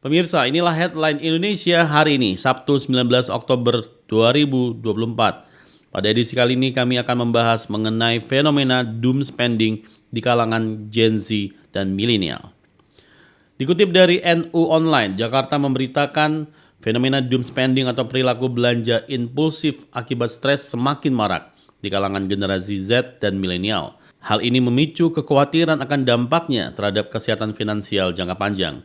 Pemirsa, inilah headline Indonesia hari ini, Sabtu 19 Oktober 2024. Pada edisi kali ini kami akan membahas mengenai fenomena doom spending di kalangan Gen Z dan milenial. Dikutip dari NU Online, Jakarta memberitakan fenomena doom spending atau perilaku belanja impulsif akibat stres semakin marak di kalangan generasi Z dan milenial. Hal ini memicu kekhawatiran akan dampaknya terhadap kesehatan finansial jangka panjang.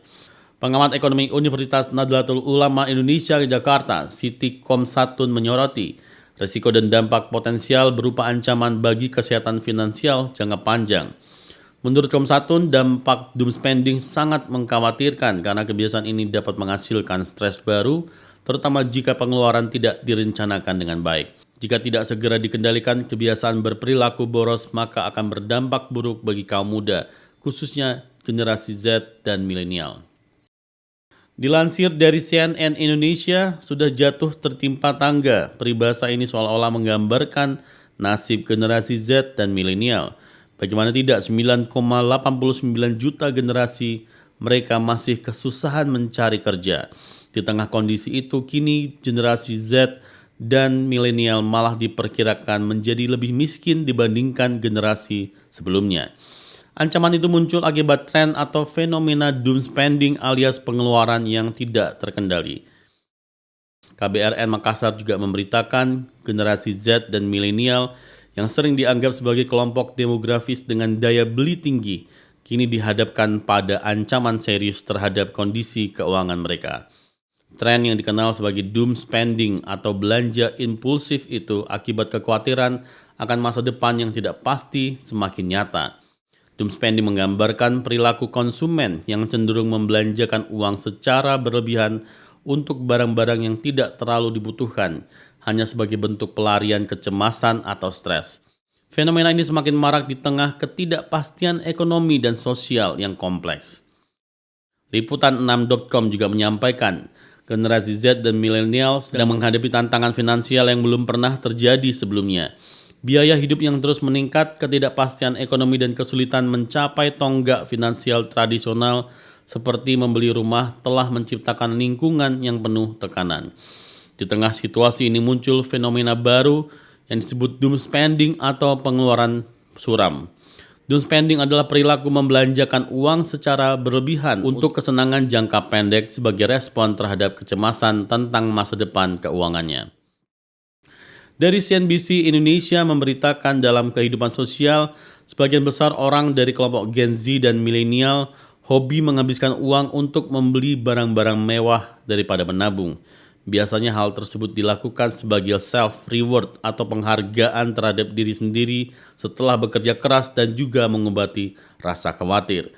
Pengamat ekonomi Universitas Nahdlatul Ulama Indonesia Jakarta, Siti Komsatun menyoroti risiko dan dampak potensial berupa ancaman bagi kesehatan finansial jangka panjang. Menurut Komsatun, dampak doom spending sangat mengkhawatirkan karena kebiasaan ini dapat menghasilkan stres baru, terutama jika pengeluaran tidak direncanakan dengan baik. Jika tidak segera dikendalikan, kebiasaan berperilaku boros maka akan berdampak buruk bagi kaum muda, khususnya generasi Z dan milenial. Dilansir dari CNN Indonesia, sudah jatuh tertimpa tangga. Peribahasa ini seolah-olah menggambarkan nasib generasi Z dan milenial. Bagaimana tidak, 9,89 juta generasi mereka masih kesusahan mencari kerja. Di tengah kondisi itu, kini generasi Z dan milenial malah diperkirakan menjadi lebih miskin dibandingkan generasi sebelumnya. Ancaman itu muncul akibat tren atau fenomena doom spending alias pengeluaran yang tidak terkendali. KBRN Makassar juga memberitakan generasi Z dan milenial yang sering dianggap sebagai kelompok demografis dengan daya beli tinggi, kini dihadapkan pada ancaman serius terhadap kondisi keuangan mereka. Tren yang dikenal sebagai doom spending atau belanja impulsif itu akibat kekhawatiran akan masa depan yang tidak pasti semakin nyata. Doom spending menggambarkan perilaku konsumen yang cenderung membelanjakan uang secara berlebihan untuk barang-barang yang tidak terlalu dibutuhkan, hanya sebagai bentuk pelarian kecemasan atau stres. Fenomena ini semakin marak di tengah ketidakpastian ekonomi dan sosial yang kompleks. Liputan6.com juga menyampaikan, generasi Z dan milenial sedang menghadapi tantangan finansial yang belum pernah terjadi sebelumnya. Biaya hidup yang terus meningkat, ketidakpastian ekonomi dan kesulitan mencapai tonggak finansial tradisional seperti membeli rumah telah menciptakan lingkungan yang penuh tekanan. Di tengah situasi ini muncul fenomena baru yang disebut doom spending atau pengeluaran suram. Doom spending adalah perilaku membelanjakan uang secara berlebihan untuk kesenangan jangka pendek sebagai respon terhadap kecemasan tentang masa depan keuangannya. Dari CNBC Indonesia memberitakan dalam kehidupan sosial, sebagian besar orang dari kelompok Gen Z dan milenial hobi menghabiskan uang untuk membeli barang-barang mewah daripada menabung. Biasanya hal tersebut dilakukan sebagai self-reward atau penghargaan terhadap diri sendiri setelah bekerja keras dan juga mengobati rasa khawatir.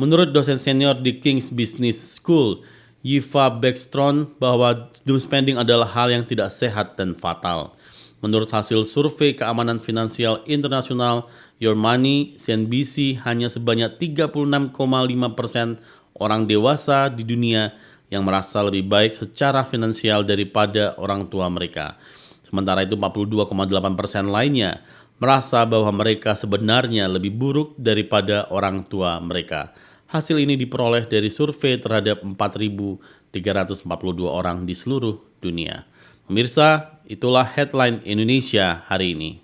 Menurut dosen senior di King's Business School, Yiva Beckstrom, bahwa doom spending adalah hal yang tidak sehat dan fatal. Menurut hasil survei keamanan finansial internasional Your Money, CNBC, hanya sebanyak 36,5% orang dewasa di dunia yang merasa lebih baik secara finansial daripada orang tua mereka. Sementara itu 42,8% lainnya merasa bahwa mereka sebenarnya lebih buruk daripada orang tua mereka. Hasil ini diperoleh dari survei terhadap 4.342 orang di seluruh dunia. Pemirsa, itulah headline Indonesia hari ini.